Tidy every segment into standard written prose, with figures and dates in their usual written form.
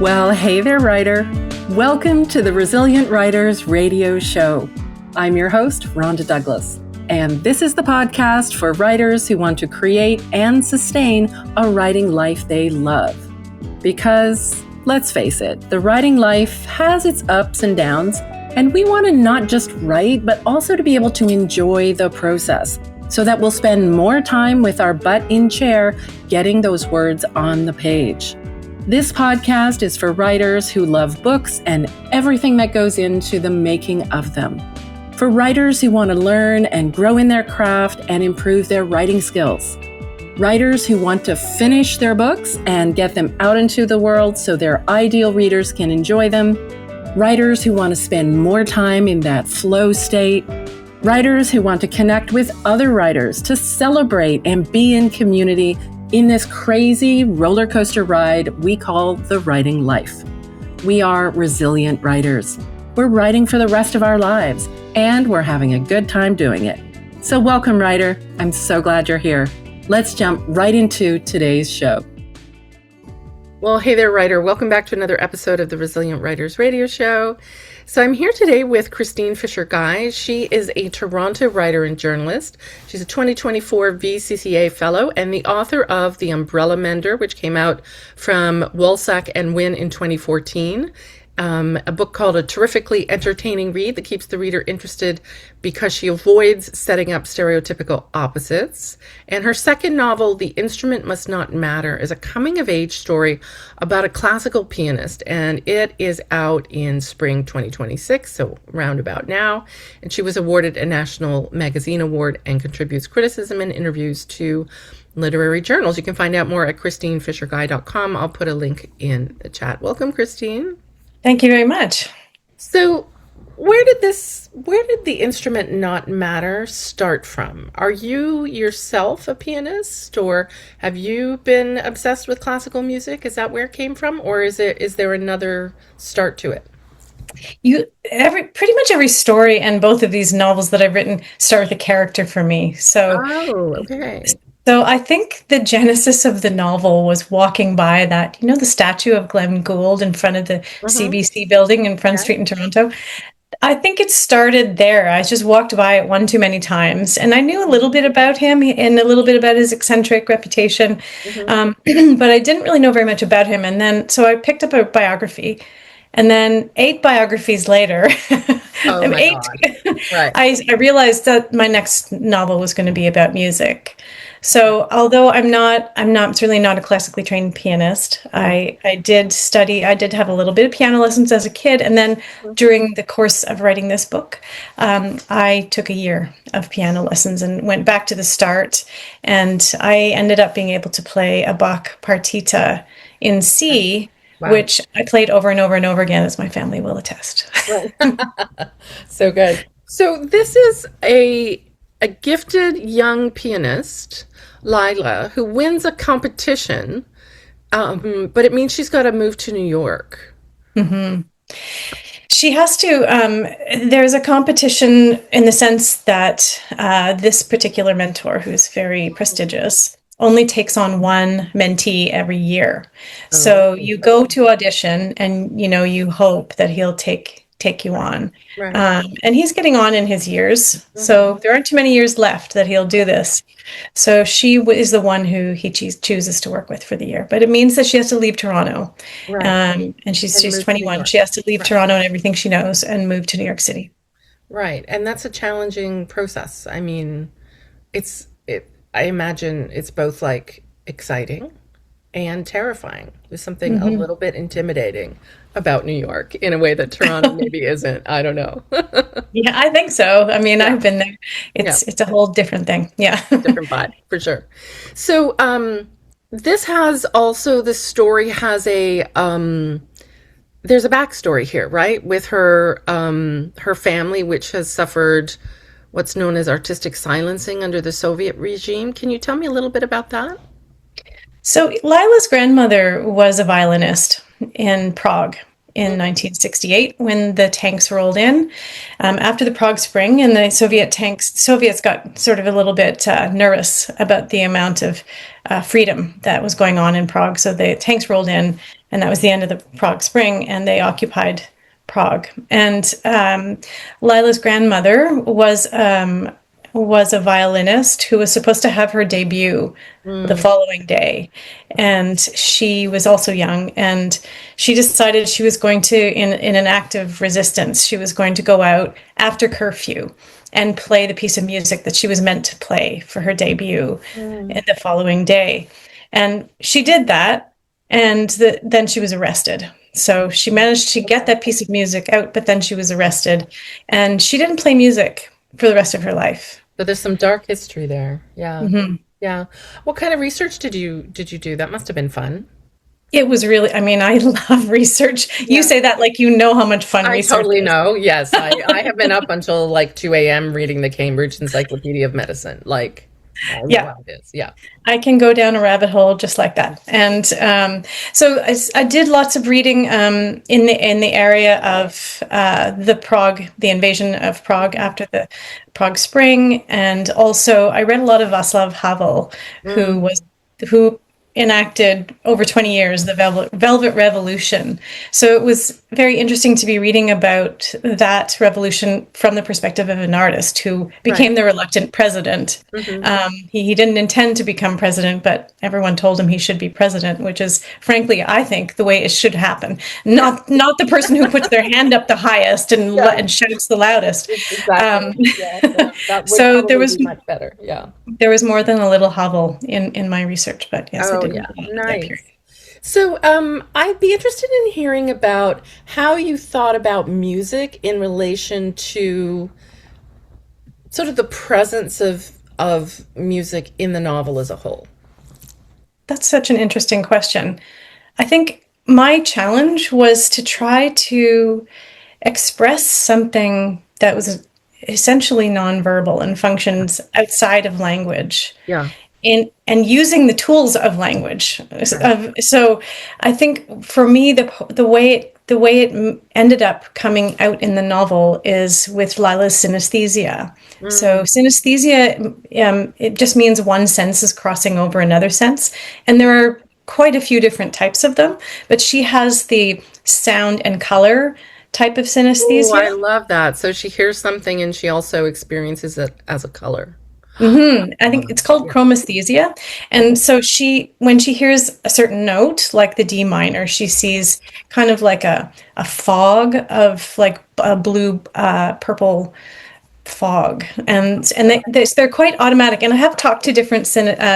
Well, hey there, writer. Welcome to the Resilient Writers Radio Show. I'm your host, Rhonda Douglas, and this is the podcast for writers who want to create and sustain a writing life they love. Because, let's face it, the writing life has its ups and downs, and we want to not just write, but also to be able to enjoy the process, so that we'll spend more time with our butt in chair getting those words on the page. This podcast is for writers who love books and everything that goes into the making of them. For writers who want to learn and grow in their craft and improve their writing skills. Writers who want to finish their books and get them out into the world so their ideal readers can enjoy them. Writers who want to spend more time in that flow state. Writers who want to connect with other writers to celebrate and be in community in this crazy roller coaster ride we call the writing life. We are resilient writers. We're writing for the rest of our lives, and we're having a good time doing it. So welcome, writer. I'm so glad you're here. Let's jump right into today's show. Well, hey there, writer. Welcome back to another episode of the Resilient Writers Radio Show. So I'm here today with Christine Fischer Guy. She is a Toronto writer and journalist. She's a 2024 VCCA fellow and the author of The Umbrella Mender, which came out from Woolsack and Wynne in 2014. A book called A Terrifically Entertaining Read that keeps the reader interested because she avoids setting up stereotypical opposites. And her second novel, The Instrument Must Not Matter, is a coming-of-age story about a classical pianist, and it is out in spring 2026, so roundabout now. And she was awarded a National Magazine Award and contributes criticism and interviews to literary journals. You can find out more at ChristineFischerGuy.com. I'll put a link in the chat. Welcome, Christine. Thank you very much. So where did The Instrument Not Matter start from? Are you yourself a pianist, or have you been obsessed with classical music? Is that where it came from, or is there another start to it? Pretty much every story and both of these novels that I've written start with a character for me. Okay. So I think the genesis of the novel was walking by that, the statue of Glenn Gould in front of the CBC building in Front Street in Toronto. I think it started there. I just walked by it one too many times, and I knew a little bit about him and a little bit about his eccentric reputation, but I didn't really know very much about him. And then, so I picked up a biography, and then 8 biographies later, God. Right. I realized that my next novel was going to be about music. So although I'm certainly not a classically trained pianist, I did have a little bit of piano lessons as a kid. And then during the course of writing this book, I took a year of piano lessons and went back to the start. And I ended up being able to play a Bach partita in C, wow, which I played over and over and over again, as my family will attest. So good. So this is a gifted young pianist, Lila, who wins a competition, but it means she's got to move to New York. Mm-hmm. She has to. There's a competition in the sense that this particular mentor, who's very prestigious, only takes on one mentee every year. So you go to audition and, you hope that he'll take you on. Right. And he's getting on in his years. So there aren't too many years left that he'll do this. So she is the one who he chooses to work with for the year. But it means that she has to leave Toronto. Right. And she's 21. She has to leave Toronto and everything she knows and move to New York City. Right. And that's a challenging process. I mean, I imagine it's both like exciting and terrifying. There's something a little bit intimidating about New York in a way that Toronto maybe isn't. I don't know. Yeah, I think so. I mean, I've been there. It's a whole different thing. Yeah. Different vibe, for sure. So this story has there's a backstory here, right? With her family, which has suffered what's known as artistic silencing under the Soviet regime. Can you tell me a little bit about that? So Lila's grandmother was a violinist in Prague in 1968 when the tanks rolled in after the Prague Spring, and the Soviets got sort of a little bit nervous about the amount of freedom that was going on in Prague. So the tanks rolled in and that was the end of the Prague Spring, and they occupied Prague. And Lila's grandmother was a violinist who was supposed to have her debut the following day. And she was also young, and she decided she was going to, in an act of resistance, she was going to go out after curfew and play the piece of music that she was meant to play for her debut the following day. And she did that, and then she was arrested. So she managed to get that piece of music out, but then she was arrested, and she didn't play music for the rest of her life. So there's some dark history there. Yeah. Mm-hmm. Yeah. What kind of research did you do? That must have been fun. It was really, I mean, I love research. Yeah. You say that like you know how much fun research is. I totally know. Yes. I have been up until like 2 a.m. reading the Cambridge Encyclopedia of Medicine. Like, I know how it is. Yeah. I can go down a rabbit hole just like that. And so I did lots of reading in the area of the invasion of Prague after the Prague Spring, and also I read a lot of Václav Havel, who enacted over 20 years the Velvet Revolution. So it was very interesting to be reading about that revolution from the perspective of an artist who became the reluctant president. He didn't intend to become president, but everyone told him he should be president, which is, frankly, I think the way it should happen. Not the person who puts their hand up the highest and shouts the loudest. Exactly. That would so there was be much better. Yeah. There was more than a little Havel in my research, but yes, I did. Nice. So I'd be interested in hearing about how you thought about music in relation to sort of the presence of music in the novel as a whole. That's such an interesting question. I think my challenge was to try to express something that was essentially nonverbal and functions outside of language. Yeah. And using the tools of language. So I think for me, the way it ended up coming out in the novel is with Lila's synesthesia. So synesthesia, it just means one sense is crossing over another sense. And there are quite a few different types of them, but she has the sound and color type of synesthesia. Oh, I love that. So she hears something and she also experiences it as a color. I think it's called chromesthesia. And so when she hears a certain note, like the D minor, she sees kind of like a fog of like a blue, purple fog. And they're quite automatic. And I have talked to different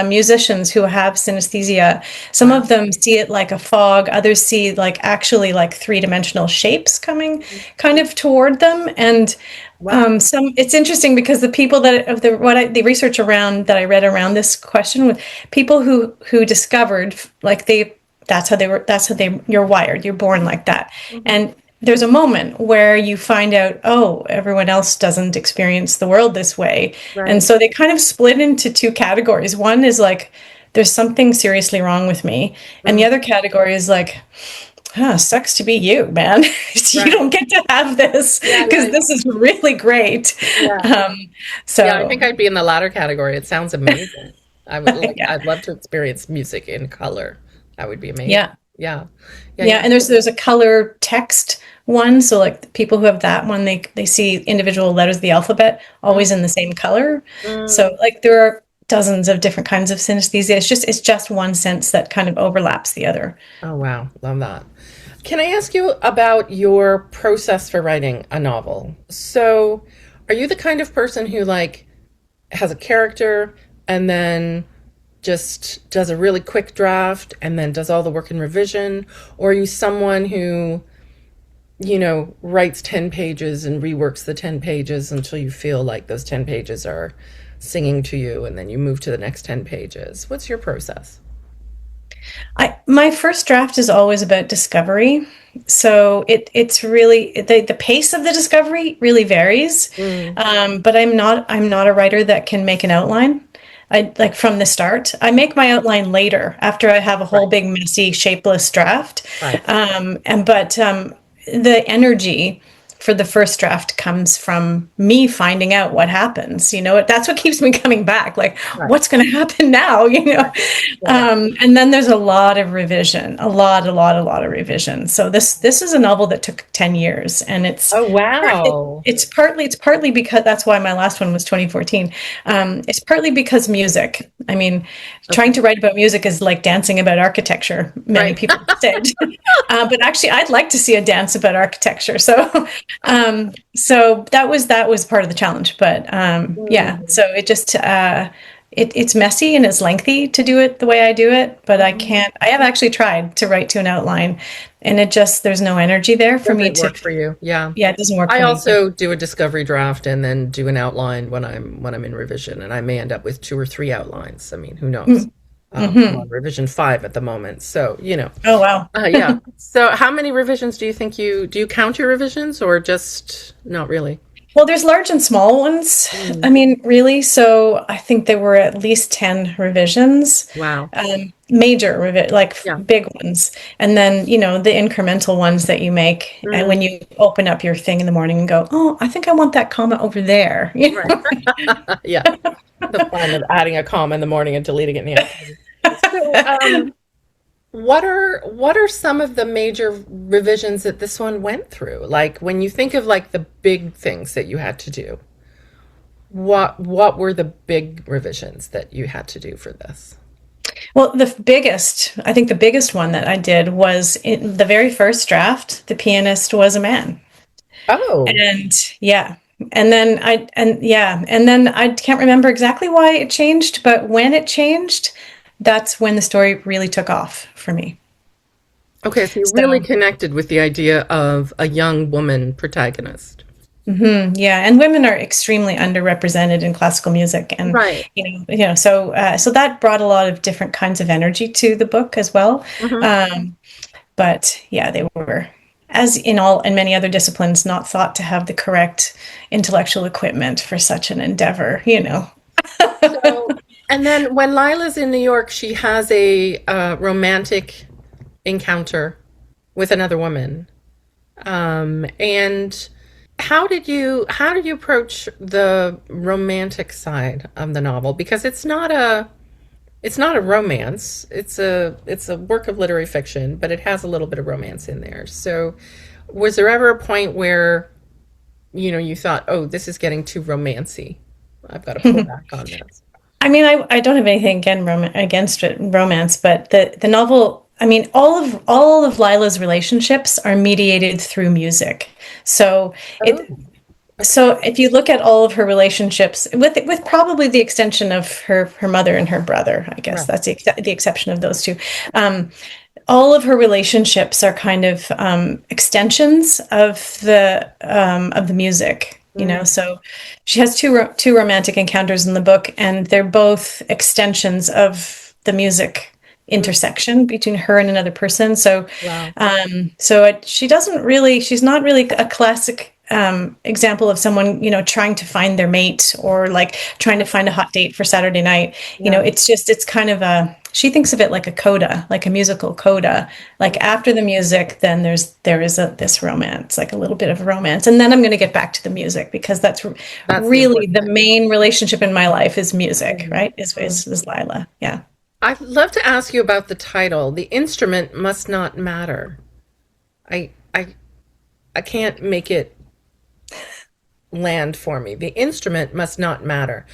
musicians who have synesthesia. Some of them see it like a fog. Others see like actually like three-dimensional shapes coming kind of toward them. And it's interesting because the people the research around that I read around this question with people who discovered like that's how you're wired, you're born like that. And there's a moment where you find out, oh, everyone else doesn't experience the world this way. And so they kind of split into two categories. One is like, there's something seriously wrong with me. And the other category is like, sucks to be you, man. You don't get to have this because this is really great. I think I'd be in the latter category. It sounds amazing. I'd love to experience music in color. That would be amazing. Yeah. And there's a color text one. So like the people who have that one, they see individual letters of the alphabet always in the same color. So like there are dozens of different kinds of synesthesia. It's just one sense that kind of overlaps the other. Oh, wow. Love that. Can I ask you about your process for writing a novel? So are you the kind of person who like has a character and then just does a really quick draft and then does all the work in revision? Or are you someone who, writes 10 pages and reworks the 10 pages until you feel like those 10 pages are singing to you and then you move to the next 10 pages? What's your process? My first draft is always about discovery. So it's really the pace of the discovery really varies. But I'm not a writer that can make an outline. I like from the start. I make my outline later after I have a whole big messy shapeless draft. The energy for the first draft comes from me finding out what happens. That's what keeps me coming back. Like, what's going to happen now? And then there's a lot of revision, a lot of revision. So this is a novel that took 10 years, and it's it's partly because that's why my last one was 2014. It's partly because music. I mean, trying to write about music is like dancing about architecture. Many people say, but actually, I'd like to see a dance about architecture. So, so that was part of the challenge. But yeah, so it just it's messy and it's lengthy to do it the way I do it. But I have actually tried to write to an outline, and there's no energy there for me to work for you. Yeah, it doesn't work. I also do a discovery draft and then do an outline when I'm in revision, and I may end up with 2 or 3 outlines. I mean, who knows? I'm on revision 5 at the moment, so Oh wow. Yeah. So, how many revisions do you think do you count your revisions, or just not really? Well, there's large and small ones. I mean, really. So I think there were at least 10 revisions. Wow. Major big ones. And then, the incremental ones that you make. And when you open up your thing in the morning and go, oh, I think I want that comma over there. Right. Yeah. The fun of adding a comma in the morning and deleting it in the afternoon. So, what are some of the major revisions that this one went through? Like, when you think of like the big things that you had to do, what were the big revisions that you had to do for this? Well, I think the biggest one that I did was in the very first draft, the pianist was a man. Oh. And yeah. And then I can't remember exactly why it changed, but when it changed, that's when the story really took off for me. Okay, so you really connected with the idea of a young woman protagonist. Yeah, and women are extremely underrepresented in classical music, and right. So that brought a lot of different kinds of energy to the book as well. But yeah, they were, as in many other disciplines, not thought to have the correct intellectual equipment for such an endeavor. So, and then when Lila's in New York, she has a romantic encounter with another woman. And how did you approach the romantic side of the novel? Because it's not a romance. It's a work of literary fiction, but it has a little bit of romance in there. So, was there ever a point where you thought, oh, this is getting too romancy? I've got to pull back on this. I mean, I don't have anything against romance, but the novel, I mean, all of Lila's relationships are mediated through music. So if you look at all of her relationships, with probably the extension of her mother and her brother, I guess that's the exception of those two. All of her relationships are kind of extensions of the music. So she has two romantic encounters in the book, and they're both extensions of the music intersection between her and another person. So, she's not really a classic example of someone, trying to find their mate, or like trying to find a hot date for Saturday night. It's kind of she thinks of it like a coda, like a musical coda. Like, after the music, then there is this romance, like a little bit of romance. And then I'm going to get back to the music, because that's really the main relationship in my life is music, right? Is Lila. Yeah. I'd love to ask you about the title. The instrument must not matter. I can't make it land for me. The instrument must not matter.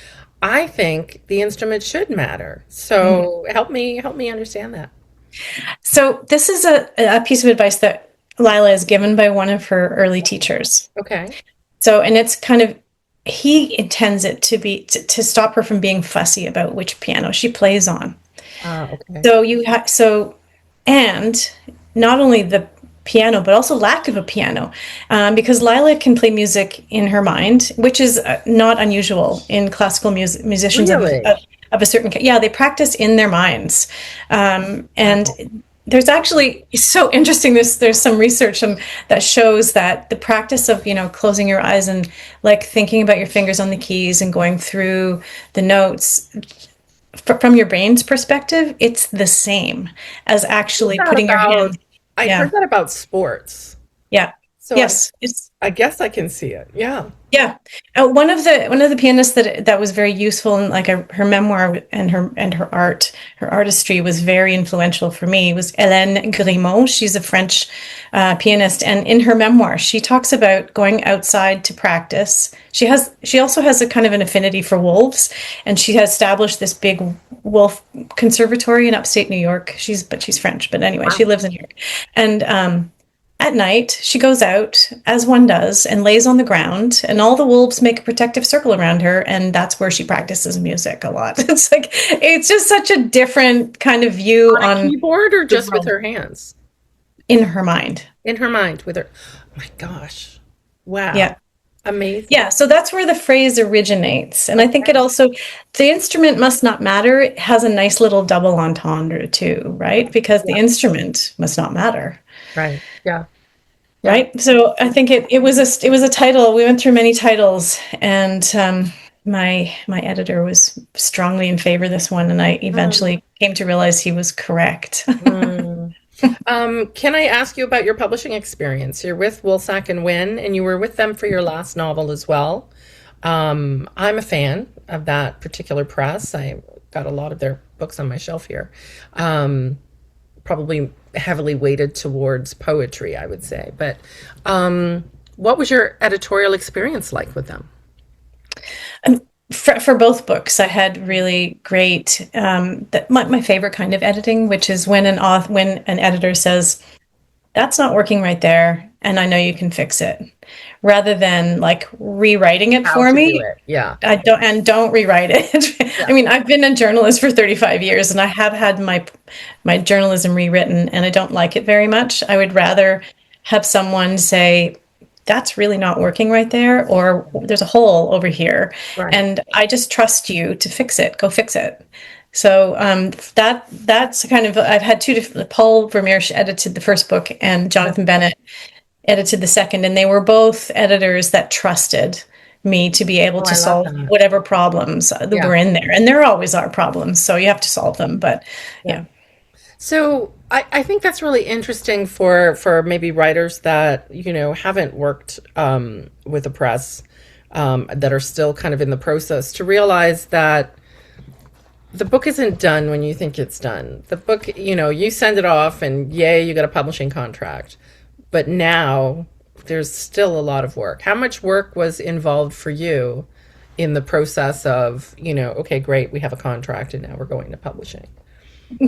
I think the instrument should matter. So help me understand that. So this is a piece of advice that Lila is given by one of her early teachers. Okay. So, and it's kind of, he intends it to be to stop her from being fussy about which piano she plays on. Okay. And not only the piano, but also lack of a piano, because Lila can play music in her mind, which is not unusual in classical musicians really? of a certain. Yeah, they practice in their minds, and there's actually, it's so interesting. There's some research that shows that the practice of closing your eyes and like thinking about your fingers on the keys and going through the notes. From your brain's perspective, it's the same as actually putting your hand. I heard that about sports. Yeah. So yes. It's I guess I can see it. Yeah. Yeah, one of the pianists that was very useful in like her memoir and her art, her artistry was very influential for me. Was Hélène Grimaud. She's a French pianist, and in her memoir, she talks about going outside to practice. She also has a kind of an affinity for wolves, and she has established this big wolf conservatory in upstate New York. She's French, but anyway, she lives in New York, and at night, she goes out, as one does, and lays on the ground, and all the wolves make a protective circle around her, and that's where she practices music a lot. It's like, it's just such a different kind of view On a on keyboard or the just with world her hands? in her mind. In her mind, with her. Oh my gosh. Wow. Yeah. Amazing. Yeah, so that's where the phrase originates. And I think it also, the instrument must not matter. It has a nice little double entendre too, right? Because the instrument must not matter. Right. Yeah. Right. So I think it was a title. We went through many titles, and my editor was strongly in favor of this one, and I eventually came to realize he was correct. Can I ask you about your publishing experience? You're with Woolsack and Wynne, and you were with them for your last novel as well. I'm a fan of that particular press. I got a lot of their books on my shelf here. Probably heavily weighted towards poetry, I would say. But what was your editorial experience like with them? For both books, I had really great, my favorite kind of editing, which is when when an editor says, that's not working right there, and I know you can fix it, rather than like rewriting it for me. Yeah. Don't rewrite it. Yeah. I mean, I've been a journalist for 35 years, and I have had my journalism rewritten, and I don't like it very much. I would rather have someone say, that's really not working right there, or there's a hole over here, and I just trust you to fix it. Go fix it. So that's kind of, I've had two different, Paul Vermeer edited the first book, and Jonathan Bennett edited the second, and they were both editors that trusted me to be able to solve whatever problems that were in there. And there always are problems, so you have to solve them, but yeah. So I think that's really interesting for maybe writers that, haven't worked with a press, that are still kind of in the process, to realize that the book isn't done when you think it's done. The book, you send it off and yay, you got a publishing contract. But now there's still a lot of work. How much work was involved for you in the process of, okay, great, we have a contract and now we're going to publishing?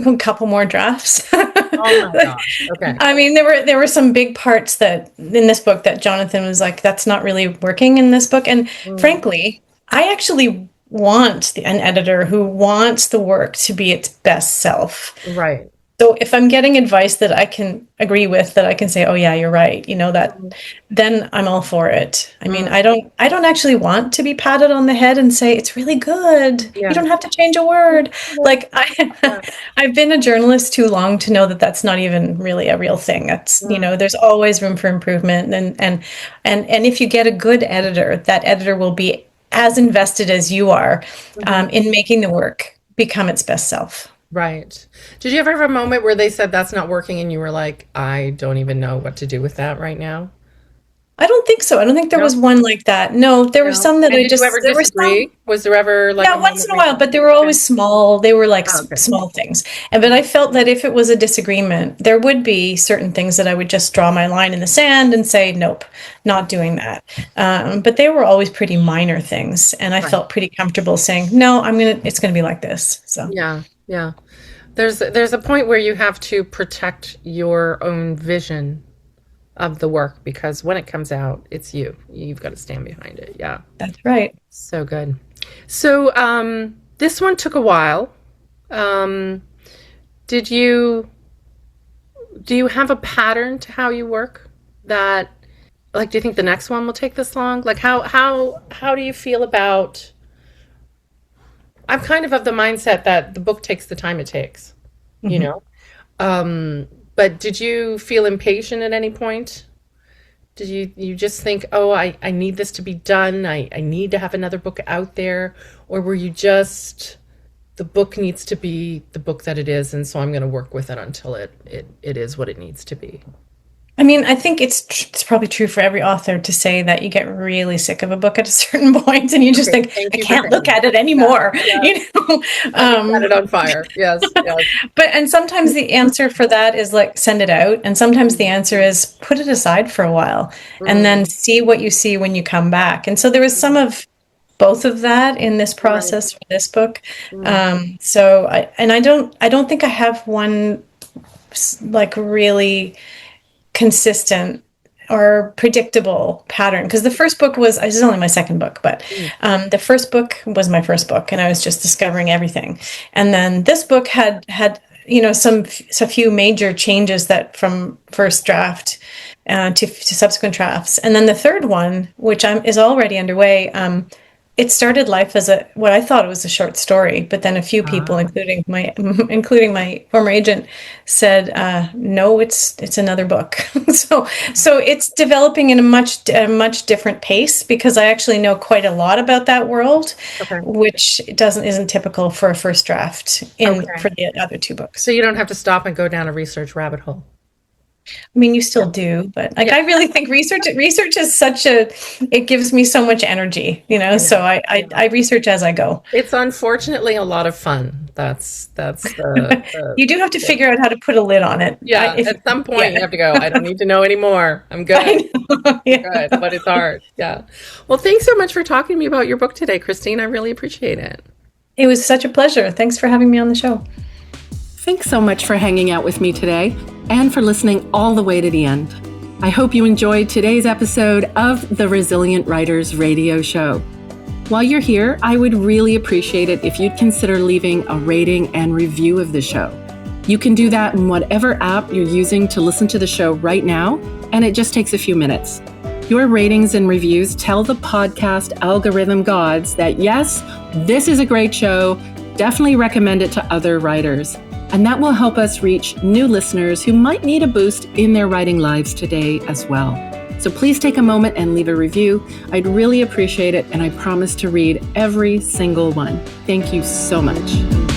A couple more drafts. Oh my gosh. Okay. I mean, there were some big parts that in this book that Jonathan was like, that's not really working in this book. And frankly, I actually want an editor who wants the work to be its best self. Right. So if I'm getting advice that I can agree with, that I can say, oh yeah, you're right, then I'm all for it. I mean, I don't actually want to be patted on the head and say, it's really good. Yeah. You don't have to change a word. Like I've been a journalist too long to know that that's not even really a real thing. That's, there's always room for improvement. And if you get a good editor, that editor will be as invested as you are in making the work become its best self. Right. Did you ever have a moment where they said that's not working and you were like, I don't even know what to do with that right now? I don't think so. I don't think there was one like that. No, there were some that did you ever disagree? Was there ever like once in a while, but they were always small. They were like small things. But I felt that if it was a disagreement, there would be certain things that I would just draw my line in the sand and say, nope, not doing that. But they were always pretty minor things, and I felt pretty comfortable saying, no, it's gonna be like this. So yeah. There's a point where you have to protect your own vision of the work, because when it comes out, it's you've got to stand behind it. Yeah, that's right. So good. So this one took a while. Do you have a pattern to how you work that, like, do you think the next one will take this long? Like how do you feel about, I'm kind of the mindset that the book takes the time it takes, but did you feel impatient at any point? Did you just think, oh, I need this to be done. I need to have another book out there. Or were you just, the book needs to be the book that it is, and so I'm going to work with it until it is what it needs to be? I mean, I think it's probably true for every author to say that you get really sick of a book at a certain point, and you just think, I can't look at it anymore. Yeah. You know, set it on fire. Yes, yes. And sometimes the answer for that is like send it out, and sometimes the answer is put it aside for a while, and then see what you see when you come back. And so there was some of both of that in this process for this book. I don't think I have one like really consistent or predictable pattern, because the first book this is only my second book, but the first book was my first book, and I was just discovering everything. And then this book had a few major changes that from first draft to subsequent drafts. And then the third one, which is already underway, it started life as what I thought it was a short story, but then a few people, including my former agent, said, "No, it's another book." so it's developing in a much different pace, because I actually know quite a lot about that world, which isn't typical for a first draft for the other two books. So you don't have to stop and go down a research rabbit hole. I mean, you still do, but I really think research is it gives me so much energy, so I research as I go. It's unfortunately a lot of fun. That's you do have to figure out how to put a lid on it. Yeah. At some point you have to go, I don't need to know anymore. I'm good. Good, but it's hard. Yeah. Well, thanks so much for talking to me about your book today, Christine. I really appreciate it. It was such a pleasure. Thanks for having me on the show. Thanks so much for hanging out with me today and for listening all the way to the end. I hope you enjoyed today's episode of the Resilient Writers Radio Show. While you're here, I would really appreciate it if you'd consider leaving a rating and review of the show. You can do that in whatever app you're using to listen to the show right now, and it just takes a few minutes. Your ratings and reviews tell the podcast algorithm gods that yes, this is a great show. Definitely recommend it to other writers. And that will help us reach new listeners who might need a boost in their writing lives today as well. So please take a moment and leave a review. I'd really appreciate it, and I promise to read every single one. Thank you so much.